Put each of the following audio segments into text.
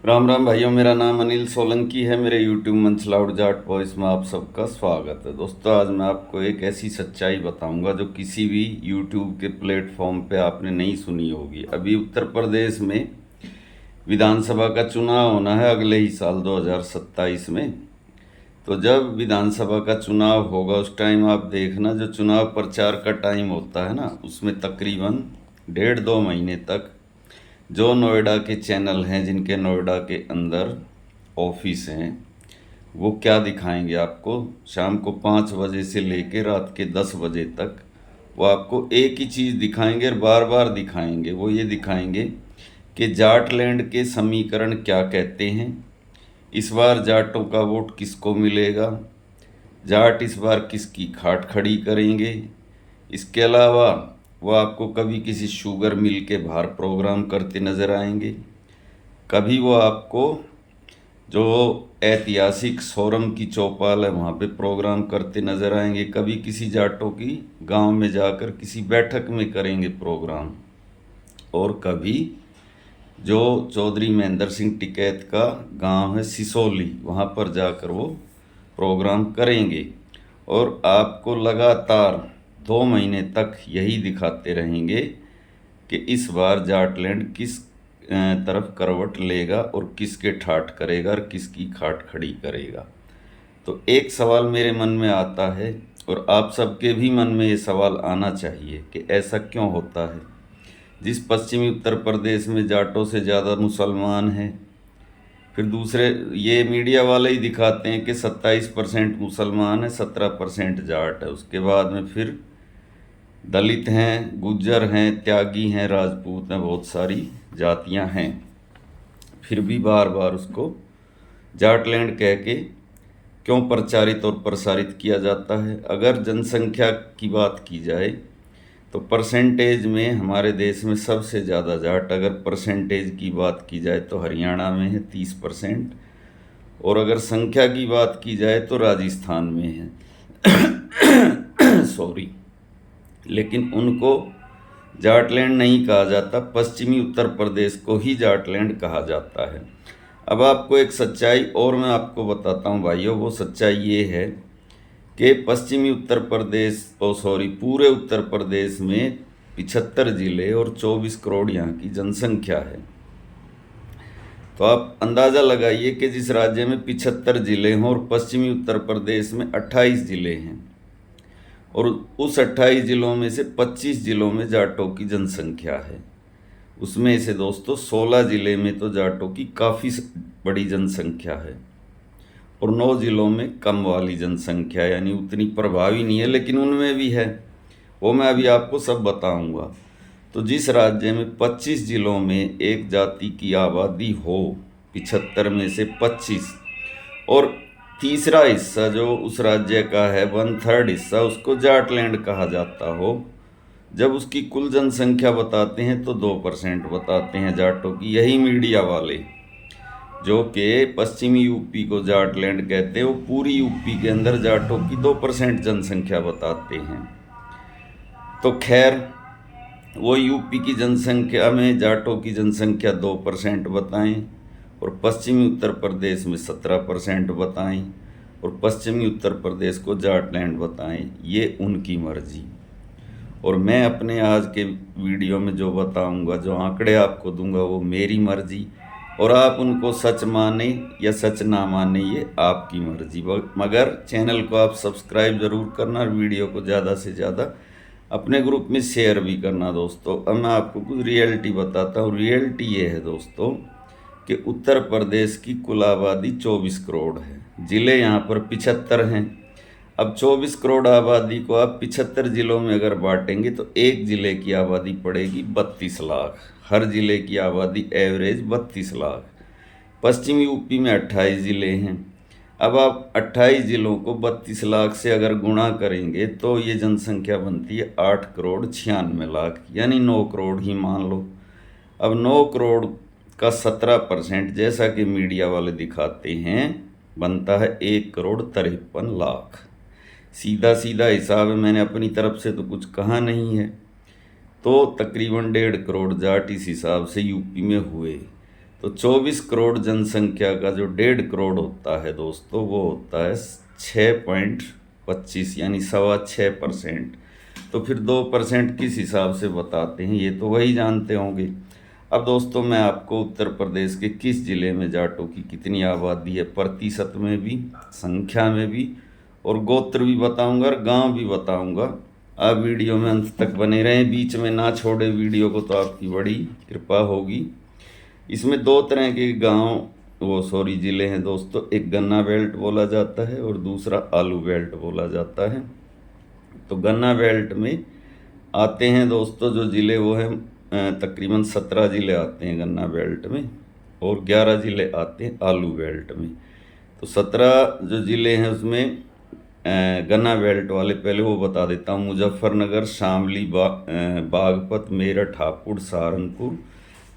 राम राम भाइयों, मेरा नाम अनिल सोलंकी है। मेरे यूट्यूब मंच लाउड जाट वॉइस में आप सबका स्वागत है। दोस्तों, आज मैं आपको एक ऐसी सच्चाई बताऊंगा जो किसी भी यूट्यूब के प्लेटफॉर्म पे आपने नहीं सुनी होगी। अभी उत्तर प्रदेश में विधानसभा का चुनाव होना है अगले ही साल 2027 में। तो जब विधानसभा का चुनाव होगा उस टाइम आप देखना, जो चुनाव प्रचार का टाइम होता है ना, उसमें तकरीबन 1.5-2 महीने तक जो नोएडा के चैनल हैं, जिनके नोएडा के अंदर ऑफिस हैं, वो क्या दिखाएंगे आपको। शाम को 5 बजे से लेकर रात के 10 बजे तक वो आपको एक ही चीज़ दिखाएंगे और बार बार दिखाएंगे। वो ये दिखाएंगे कि जाटलैंड के समीकरण क्या कहते हैं, इस बार जाटों का वोट किसको मिलेगा, जाट इस बार किसकी खाट खड़ी करेंगे। इसके अलावा वो आपको कभी किसी शुगर मिल के बाहर प्रोग्राम करते नज़र आएंगे, कभी वो आपको जो ऐतिहासिक सोरम की चौपाल है वहाँ पे प्रोग्राम करते नज़र आएंगे, कभी किसी जाटों की गांव में जाकर किसी बैठक में करेंगे प्रोग्राम, और कभी जो चौधरी महेंद्र सिंह टिकैत का गांव है सिसोली, वहाँ पर जाकर वो प्रोग्राम करेंगे। और आपको लगातार 2 महीने तक यही दिखाते रहेंगे कि इस बार जाटलैंड किस तरफ करवट लेगा और किसके ठाठ करेगा और किसकी खाट खड़ी करेगा। तो एक सवाल मेरे मन में आता है और आप सबके भी मन में ये सवाल आना चाहिए कि ऐसा क्यों होता है। जिस पश्चिमी उत्तर प्रदेश में जाटों से ज़्यादा मुसलमान हैं, फिर दूसरे ये मीडिया वाले ही दिखाते हैं कि 27% मुसलमान है, 17% जाट है। उसके बाद में फिर दलित हैं, गुज्जर हैं, त्यागी हैं, राजपूत हैं, बहुत सारी जातियां हैं। फिर भी बार बार उसको जाटलैंड कह के क्यों प्रचारित और प्रसारित किया जाता है। अगर जनसंख्या की बात की जाए तो परसेंटेज में हमारे देश में सबसे ज़्यादा जाट, अगर परसेंटेज की बात की जाए तो हरियाणा में है 30%, और अगर संख्या की बात की जाए तो राजस्थान में है सॉरी, लेकिन उनको जाटलैंड नहीं कहा जाता, पश्चिमी उत्तर प्रदेश को ही जाटलैंड कहा जाता है। अब आपको एक सच्चाई और मैं आपको बताता हूँ भाइयों। वो सच्चाई ये है कि पश्चिमी उत्तर प्रदेश पूरे उत्तर प्रदेश में 75 ज़िले और 24 करोड़ यहाँ की जनसंख्या है। तो आप अंदाज़ा लगाइए कि जिस राज्य में 75 ज़िले हों और पश्चिमी उत्तर प्रदेश में 28 ज़िले हैं, और उस 28 ज़िलों में से 25 ज़िलों में जाटों की जनसंख्या है। उसमें से दोस्तों 16 ज़िले में तो जाटों की काफ़ी बड़ी जनसंख्या है और 9 ज़िलों में कम वाली जनसंख्या, यानी उतनी प्रभावी नहीं है, लेकिन उनमें भी है। वो मैं अभी आपको सब बताऊंगा। तो जिस राज्य में 25 ज़िलों में एक जाति की आबादी हो, 75 में से 25, और तीसरा हिस्सा जो उस राज्य का है 1/3 हिस्सा, उसको जाटलैंड कहा जाता हो, जब उसकी कुल जनसंख्या बताते हैं तो 2% बताते हैं जाटों की। यही मीडिया वाले जो कि पश्चिमी यूपी को जाटलैंड कहते हैं, वो पूरी यूपी के अंदर जाटों की 2% जनसंख्या बताते हैं। तो खैर, वो यूपी की जनसंख्या में जाटों की जनसंख्या 2% बताएं और पश्चिमी उत्तर प्रदेश में 17% बताएं और पश्चिमी उत्तर प्रदेश को जाटलैंड बताएं, ये उनकी मर्जी। और मैं अपने आज के वीडियो में जो बताऊंगा, जो आंकड़े आपको दूंगा, वो मेरी मर्जी, और आप उनको सच माने या सच ना माने ये आपकी मर्जी। मगर चैनल को आप सब्सक्राइब ज़रूर करना और वीडियो को ज़्यादा से ज़्यादा अपने ग्रुप में शेयर भी करना दोस्तों। अब मैं आपको कुछ रियलिटी बताता हूँ। रियलिटी ये है दोस्तों कि उत्तर प्रदेश की कुल आबादी 24 करोड़ है, ज़िले यहाँ पर 75 हैं। अब 24 करोड़ आबादी को आप 75 ज़िलों में अगर बांटेंगे तो एक ज़िले की आबादी पड़ेगी 32 लाख। हर ज़िले की आबादी एवरेज 32 लाख। पश्चिम यूपी में 28 ज़िले हैं। अब आप 28 ज़िलों को 32 लाख से अगर गुणा करेंगे तो ये जनसंख्या बनती है 8 करोड़ 96 लाख, यानी 9 करोड़ ही मान लो। अब 9 करोड़ का 17%, जैसा कि मीडिया वाले दिखाते हैं, बनता है 1 करोड़ 53 लाख। सीधा सीधा हिसाब है, मैंने अपनी तरफ से तो कुछ कहा नहीं है। तो तकरीबन 1.5 करोड़ जाट इस हिसाब से यूपी में हुए। तो 24 करोड़ जनसंख्या का जो 1.5 करोड़ होता है दोस्तों, वो होता है 6.25 यानी 6.25%। तो फिर 2% किस हिसाब से बताते हैं, ये तो वही जानते होंगे। अब दोस्तों मैं आपको उत्तर प्रदेश के किस ज़िले में जाटों की कितनी आबादी है, प्रतिशत में भी, संख्या में भी, और गोत्र भी बताऊंगा और गांव भी बताऊंगा। आप वीडियो में अंत तक बने रहें, बीच में ना छोड़े वीडियो को, तो आपकी बड़ी कृपा होगी। इसमें 2 तरह के ज़िले हैं दोस्तों। एक गन्ना बेल्ट बोला जाता है और दूसरा आलू बेल्ट बोला जाता है। तो गन्ना बेल्ट में आते हैं दोस्तों जो ज़िले, वो हैं तकरीबन 17 ज़िले आते हैं गन्ना बेल्ट में, और 11 ज़िले आते हैं आलू बेल्ट में। तो 17 जो ज़िले हैं उसमें गन्ना बेल्ट वाले पहले वो बता देता हूँ। मुजफ्फरनगर, शामली, बागपत, मेरठ, हापुड़, सहारनपुर,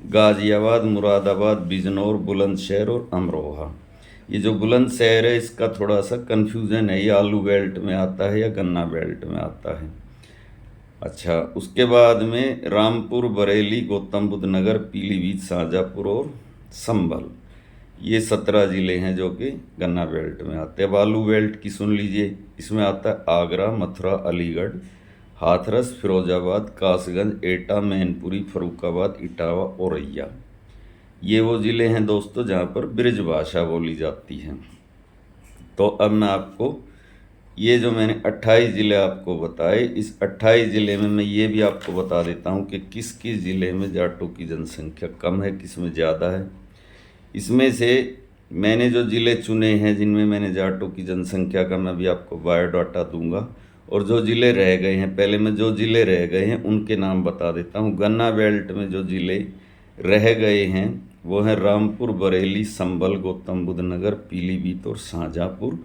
गाज़ियाबाद, मुरादाबाद, बिजनौर, बुलंदशहर और अमरोहा। ये जो बुलंदशहर है इसका थोड़ा सा कन्फ्यूज़न है, ये आलू बेल्ट में आता है या गन्ना बेल्ट में आता है। अच्छा, उसके बाद में रामपुर, बरेली, गौतम बुद्ध नगर, पीलीभीत, शाहजहाँपुर और संभल, ये 17 ज़िले हैं जो कि गन्ना बेल्ट में आते हैं। अब आलू बेल्ट की सुन लीजिए। इसमें आता है आगरा, मथुरा, अलीगढ़, हाथरस, फिरोजाबाद, कासगंज, एटा, मैनपुरी, फरुखाबाद, इटावा, औरैया। ये वो ज़िले हैं दोस्तों जहाँ पर ब्रिज भाषा बोली जाती है। तो अब मैं आपको ये जो मैंने 28 ज़िले आपको बताए, इस 28 ज़िले में मैं ये भी आपको बता देता हूँ कि किस किस ज़िले में जाटों की जनसंख्या कम है, किस में ज़्यादा है। इसमें से मैंने जो ज़िले चुने हैं जिनमें मैंने जाटों की जनसंख्या का मैं भी आपको बायोडाटा दूंगा, और जो ज़िले रह गए हैं, पहले मैं जो ज़िले रह गए हैं उनके नाम बता देता हूँ। गन्ना बेल्ट में जो ज़िले रह गए हैं वो हैं रामपुर, बरेली, संभल, गौतम बुद्ध नगर, पीलीभीत और शाहजहाँपुर।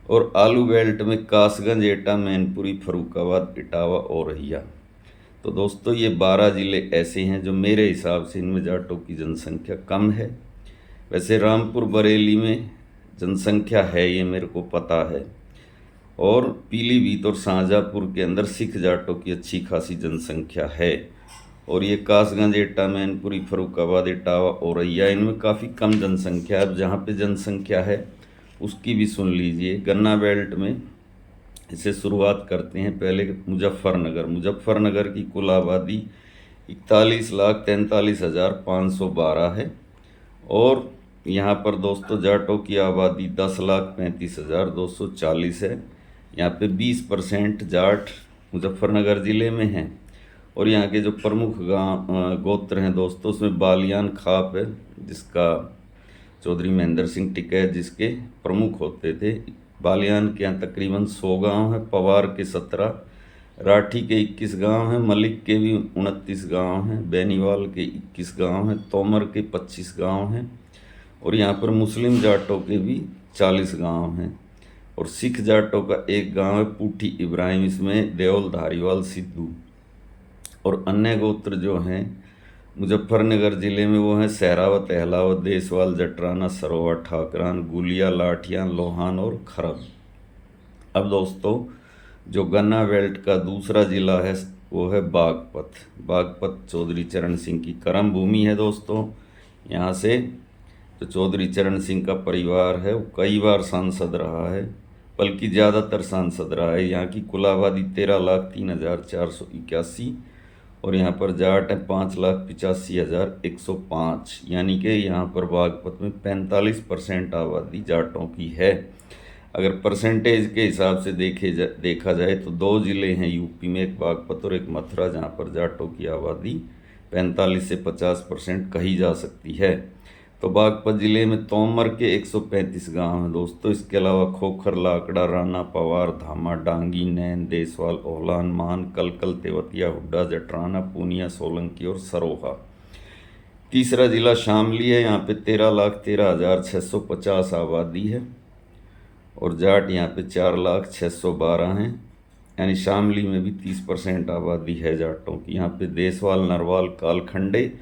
और आलू बेल्ट में कासगंज, एटा, मैनपुरी, फरुखाबाद, इटावा, औरैया। तो दोस्तों ये 12 ज़िले ऐसे हैं जो मेरे हिसाब से इनमें जाटों की जनसंख्या कम है। वैसे रामपुर, बरेली में जनसंख्या है, ये मेरे को पता है, और पीलीभीत और शाहजहाँपुर के अंदर सिख जाटों की अच्छी खासी जनसंख्या है। और ये कासगंज, एटा, मैनपुरी, फरुखाबाद, इटावा, औरैया, इनमें काफ़ी कम जनसंख्या है। अब जहाँ पे जनसंख्या है उसकी भी सुन लीजिए। गन्ना बेल्ट में इसे शुरुआत करते हैं पहले मुजफ्फरनगर। मुजफ्फरनगर की कुल आबादी 41,43,512 है, और यहाँ पर दोस्तों जाटों की आबादी 10,35,240 है। यहाँ पे 20% जाट मुजफ्फरनगर ज़िले में हैं। और यहाँ के जो प्रमुख गांव गोत्र हैं दोस्तों, उसमें बालियान खाप है जिसका चौधरी महेंद्र सिंह टिकैत जिसके प्रमुख होते थे। बालियान के यहाँ तकरीबन 100 गांव हैं, पवार के 17, राठी के 21 गांव हैं, मलिक के भी 29 गांव हैं, बेनीवाल के 21 गांव हैं, तोमर के 25 गांव हैं, और यहाँ पर मुस्लिम जाटों के भी 40 गांव हैं। और सिख जाटों का एक गांव है पूठी इब्राहिम, इसमें देओल, धारीवाल, सिद्धू। और अन्य गोत्र जो हैं मुजफ्फरनगर ज़िले में वो हैं सहरावत, अहलावत, देसवाल, जटराना, सरोवा, ठाकरान, गुलिया, लाठियाँ, लोहान और खरब। अब दोस्तों जो गन्ना बेल्ट का दूसरा ज़िला है वो है बागपत। बागपत चौधरी चरण सिंह की कर्म भूमि है दोस्तों। यहाँ से जो चौधरी चरण सिंह का परिवार है वो कई बार सांसद रहा है, बल्कि ज़्यादातर सांसद रहा है। यहाँ की कुल आबादी 13,03,481, और यहाँ पर जाट है 5,85,105, यानी कि यहाँ पर बागपत में 45% आबादी जाटों की है। अगर परसेंटेज के हिसाब से देखा जाए तो 2 ज़िले हैं यूपी में, एक बागपत और एक मथुरा, जहाँ पर जाटों की आबादी 45 से 50% कही जा सकती है। तो बागपत ज़िले में तोमर के 135 गांव हैं दोस्तों। इसके अलावा खोखर, लाकड़ा, राना, पवार, धामा, डांगी, नैन, देसवाल, ओहलान, मान, कलकल, तेवतिया, हुड्डा, जटराना, पूनिया, सोलंकी और सरोहा। तीसरा ज़िला शामली है। यहाँ पे 13,13,650 आबादी है, और जाट यहाँ पे 4,06,12 हैं, यानी शामली में भी 30% आबादी है जाटों की। यहाँ पे देसवाल, नरवाल, कालखंडे,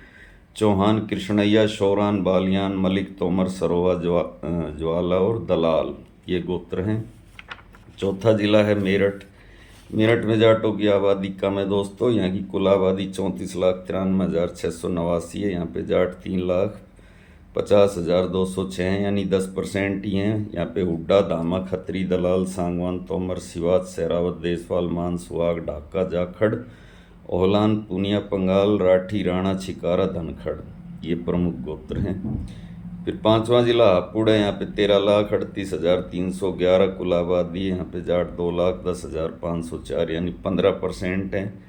चौहान, कृष्णैया, शौरान, बालियान, मलिक, तोमर, सरोवा, ज्वाला और दलाल, ये गोत्र हैं। चौथा ज़िला है मेरठ। मेरठ में जाटों की आबादी कम है दोस्तों। यहाँ की कुल आबादी 34,93,689 है। यहाँ पे जाट 50,206 हैं, यानी 10% ही हैं। यहाँ पे हुड्डा, धामा, खत्री, दलाल, सांगवान, तोमर, सिवाच, सहरावत, देसवाल, मान, सुहाग, ढाका, जाखड़, ओहलान, पूनिया, पंगाल, राठी, राणा, छिकारा, धनखड़, ये प्रमुख गोत्र हैं। फिर 5वां जिला हापुड़ है। यहाँ पे 13,38,311 कुल आबादी है। यहाँ पे जाट 2,10,504 यानी 15% हैं।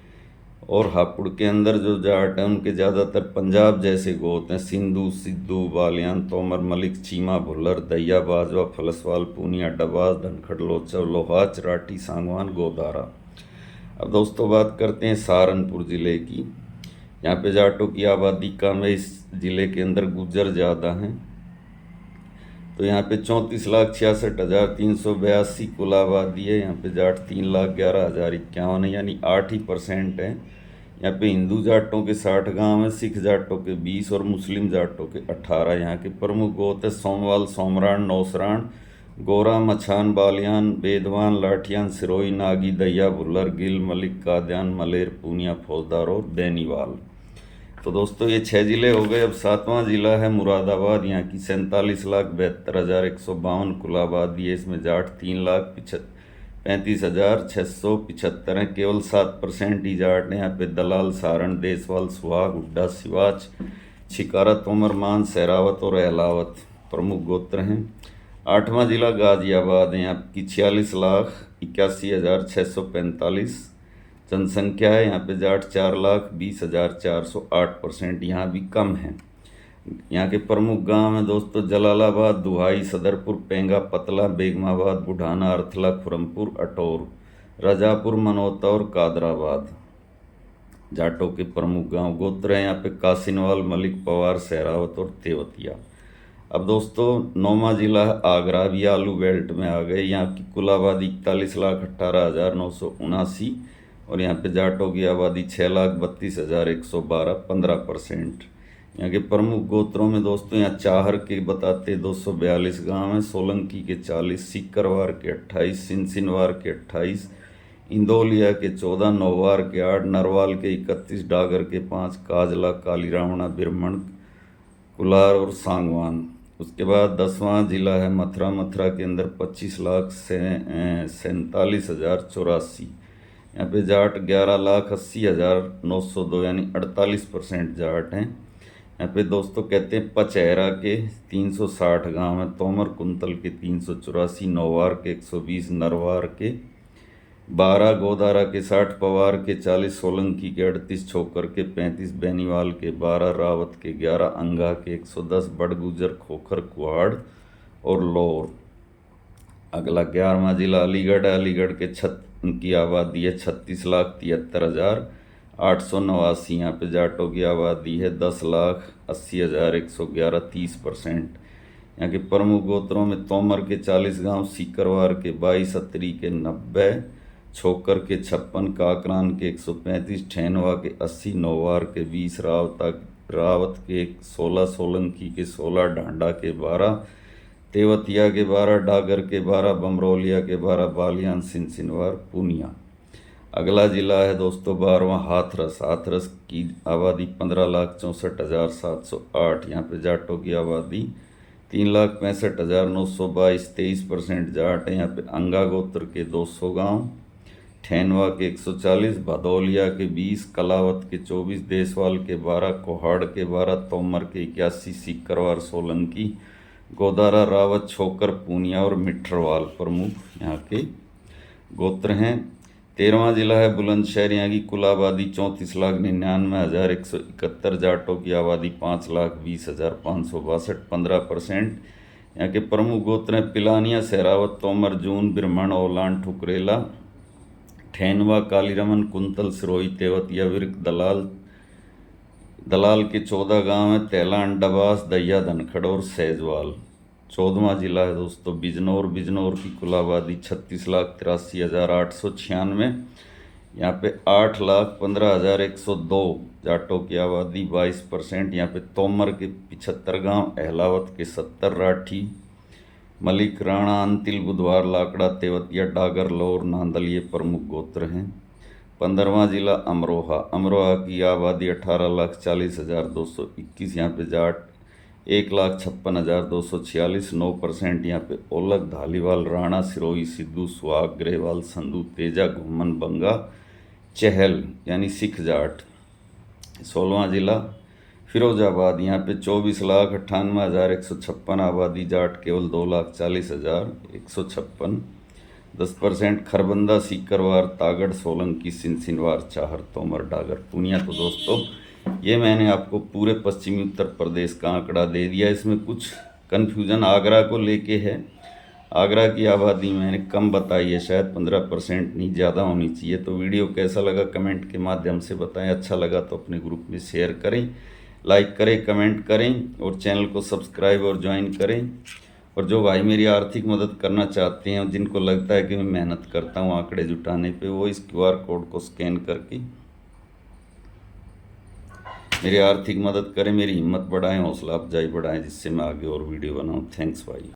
और हापुड़ के अंदर जो जाट हैं उनके ज़्यादातर पंजाब जैसे गोत्र हैं, सिंधु, सिद्धू, बालियान, तोमर, मलिक, चीमा, भुल्लर, दैया, बाजवा, फलसवाल, पूनिया, डबास, धनखड़, लोचव, लोहाच, राठी, सांगवान, गोदारा। अब दोस्तों बात करते हैं सहारनपुर ज़िले की। यहाँ पे जाटों की आबादी कम है, इस ज़िले के अंदर गुज्जर ज़्यादा हैं। तो यहाँ पे 34,66,382 कुल आबादी है। यहाँ पे जाट 3,11,051 है, यानी 8% है। यहाँ पे हिंदू जाटों के 60 गांव हैं, सिख जाटों के 20 और मुस्लिम जाटों के 18। यहाँ के प्रमुख गोत्र है सोमवाल, सोमराण, नौसराण, गोरा, मछान, बालियान, बेदवान, लाठियान, सिरोही, नागी, दैया, भुल्लर, गिल, मलिक, काद्यान, मलेर, पूनिया, फौजदार और बेनीवाल। तो दोस्तों ये 6 ज़िले हो गए। अब 7वां ज़िला है मुरादाबाद। यहाँ की 47,72,152 कुल आबादी है। इसमें जाट 3,35,675 हैं। केवल 7% ही जाट हैं। यहाँ पे दलाल, सारण, देसवाल, सुहाग, हुड्डा, सिवाच, छिकारा, तोमर, मान, सहरावत और अहलावत प्रमुख गोत्र हैं। 8वां जिला गाजियाबाद है। यहाँ की 46,81,645 जनसंख्या है। यहाँ पे जाट 4,20,408%, यहाँ भी कम है। यहाँ के प्रमुख गांव हैं दोस्तों जलालाबाद, दुहाई, सदरपुर, पेंगा, पतला, बेगमाबाद, बुढ़ाना, अर्थला, खुरमपुर, अटौर, रजापुर, मनोता और कादराबाद। जाटों के प्रमुख गांव गोत्र हैं यहाँ पे कासिनवाल, मलिक, पवार, सहरावत और तेवतिया। अब दोस्तों 9वां जिला है आगरा। भी आलू बेल्ट में आ गए। यहाँ की कुल आबादी 41,18,979 और यहाँ पे जाटों की आबादी 6,32,112, 15%। यहाँ के प्रमुख गोत्रों में दोस्तों यहाँ चाहर के बताते 242 गांव हैं, सोलंकी के 40, सीकरवार के 28, सिनसिनवार के 28, इंदौलिया के 14, नौवार के 8, नरवाल के 31, डागर के 5, काजला, कालीरावणा, बिरमण, कुलार और सांगवान। उसके बाद 10वां जिला है मथुरा। मथुरा के अंदर 25,47,084। यहाँ पे जाट 11,80,902 यानी 48% जाट हैं। यहाँ पे दोस्तों कहते हैं पचहरा के 360 गांव हैं, तोमर कुंतल के 384, नौवार के 120, नरवार के 12, गोदारा के 60, पवार के 40, सोलंकी के 38, छोकर के 35, बेनीवाल के 12, रावत के 11, अंगा के 110, बड़गुजर, खोखर, कुहाड़ और लोर। अगला 11वां जिला अलीगढ़ है। अलीगढ़ के उनकी आबादी है 36,73,889। यहाँ पे जाटों की आबादी है 10,80,111, 30%। यहाँ के प्रमुख गोत्रों में तोमर के 40 गांव, सीकरवार के 22, अतरी के 90, छोकर के 56, काकरान के 135, ठैनवा के 80, नौवार के 20, रावत के 16, सोलंकी के 16, ढांडा के 12, तेवतिया के 12, डागर के 12, बमरौलिया के 12, बालियान, सिनसिनवार, पूनिया। अगला जिला है दोस्तों 12वां हाथरस। हाथरस की आबादी 15,64,708। यहाँ पे जाटों की आबादी 3,65,922, 23% जाट है। यहाँ पे अंगा गोत्र के 200 गांव, ठैनवा के 140, भदौलिया के 20, कलावत के 24, देसवाल के 12, कोहाड़ के 12, तोमर के 81, सीकरवार, सोलंकी, गोदारा, रावत, छोकर, पूनिया और मिठरवाल प्रमुख यहाँ के गोत्र हैं। 13वां जिला है बुलंदशहर। यहाँ की कुल आबादी 34,99,171। जाटों की आबादी 5,20,562, 15%। यहाँ के प्रमुख गोत्र हैं पिलानिया, सहरावत, तोमर, जून, बिरमण, ओलान, ठुकरेला, ठैनवा, कालीरमन, कुंतल, सिरोही, तेवतिया, विर्क, दलाल के 14 गांव हैं, तैलान, डबास, दैया, धनखड़ और सैजवाल। 14वां जिला है दोस्तों बिजनौर। बिजनौर की कुल आबादी 36,83,896। यहाँ पे 8,15,102। जाटों की आबादी 22%। यहाँ पे तोमर के 75 गांव, अहलावत के 70, राठी, मलिक, राणा, अंतिल, बुधवार, लाकड़ा, तेवतिया, डागर, लौर, नांदल ये प्रमुख गोत्र हैं। 15वां जिला अमरोहा। अमरोहा की आबादी 18,40,221। यहाँ पे जाट 1,56,246, 9% यहाँ पे ओलक, धालीवाल, राणा, सिरोही, सिद्धू, सुहाग, ग्रेवाल, संधू, तेजा, घुमन, बंगा, चहल यानी सिख जाट। 16वां जिला फिरोजाबाद, यहाँ पे 24,98,156 आबादी, जाट केवल 2,40,156। 10% खरबंदा, सीकरवार, तागड़, सोलंकी, सिनसिनवार, चाहर, तोमर, डागर, पूनिया। तो दोस्तों ये मैंने आपको पूरे पश्चिमी उत्तर प्रदेश का आंकड़ा दे दिया। इसमें कुछ कन्फ्यूज़न आगरा को लेके है। आगरा की आबादी मैंने कम बताई है, शायद 15% नहीं, ज़्यादा होनी चाहिए। तो वीडियो कैसा लगा कमेंट के माध्यम से बताएं। अच्छा लगा तो अपने ग्रुप में शेयर करें, लाइक करें, कमेंट करें और चैनल को सब्सक्राइब और ज्वाइन करें। और जो भाई मेरी आर्थिक मदद करना चाहते हैं, जिनको लगता है कि मैं मेहनत करता हूँ आंकड़े जुटाने पे, वो इस QR कोड को स्कैन करके मेरी आर्थिक मदद करें, मेरी हिम्मत बढ़ाएं, हौसला अफजाई बढ़ाएं, जिससे मैं आगे और वीडियो बनाऊं। थैंक्स भाई।